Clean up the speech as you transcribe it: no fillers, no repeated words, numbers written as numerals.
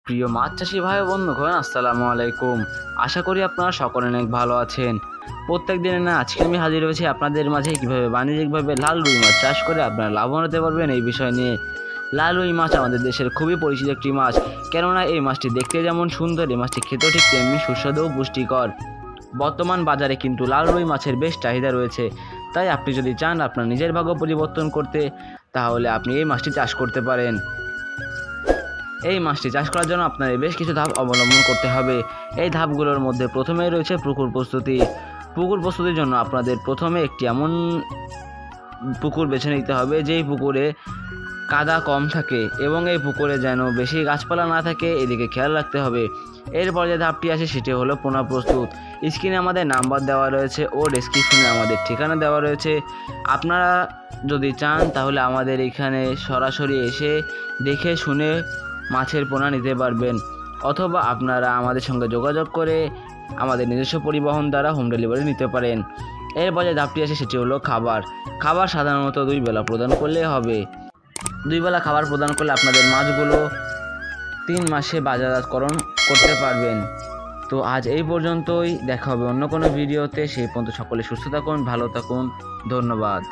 প্রিয় মাছ চাষি ভাই বন্ধুগণ, আসসালামু আলাইকুম। আশা করি আপনারা সকলে অনেক ভালো আছেন। প্রত্যেক দিনে না আজকে আমি হাজির হয়েছি আপনাদের মাঝে কীভাবে বাণিজ্যিকভাবে লাল রুই মাছ চাষ করে আপনারা লাভবান হতে পারবেন এই বিষয় নিয়ে। লাল রুই মাছ আমাদের দেশের খুবই পরিচিত একটি মাছ, কেননা এই মাছটি দেখতে যেমন সুন্দর, এই মাছটি খেতেও ঠিক তেমনি সুস্বাদু ও পুষ্টিকর। বর্তমান বাজারে কিন্তু লাল রুই মাছের বেশ চাহিদা রয়েছে, তাই আপনি যদি চান আপনার নিজের ভাগ্য পরিবর্তন করতে, তাহলে আপনি এই মাছটি চাষ করতে পারেন। এই মাছটি চাষ করার জন্য আপনাদের বেশ কিছু ধাপ অবলম্বন করতে হবে। এই ধাপগুলোর মধ্যে প্রথমেই রয়েছে পুকুর প্রস্তুতি। পুকুর প্রস্তুতির জন্য আপনাদের প্রথমে একটি এমন পুকুর বেছে নিতে হবে যেই পুকুরে কাদা কম থাকে এবং এই পুকুরে যেন বেশি গাছপালা না থাকে, এদিকে খেয়াল রাখতে হবে। এরপর যে ধাপটি আসে সেটি হলো পোনা প্রস্তুত। স্ক্রিনে আমাদের নাম্বার দেওয়া রয়েছে ও ডেসক্রিপশনে আমাদের ঠিকানা দেওয়া রয়েছে। আপনারা যদি চান তাহলে আমাদের এখানে সরাসরি এসে দেখে শুনে মাছের পোনা নিতে পারবেন, অথবা আপনারা আমাদের সঙ্গে যোগাযোগ করে আমাদের নিজস্ব পরিবহন দ্বারা হোম ডেলিভারি নিতে পারেন। এরপর যে ধাপটি আসে সেটি হলো খাবার। খাবার সাধারণত 2 বেলা প্রদান করলে হবে। 2 বেলা খাবার প্রদান করলে আপনাদের মাছগুলো 3 মাসে বাজারজাতকরণ করতে পারবেন। তো আজ এই পর্যন্তই, দেখা হবে অন্য কোনো ভিডিওতে। সেই পর্যন্ত সকলে সুস্থ থাকুন, ভালো থাকুন, ধন্যবাদ।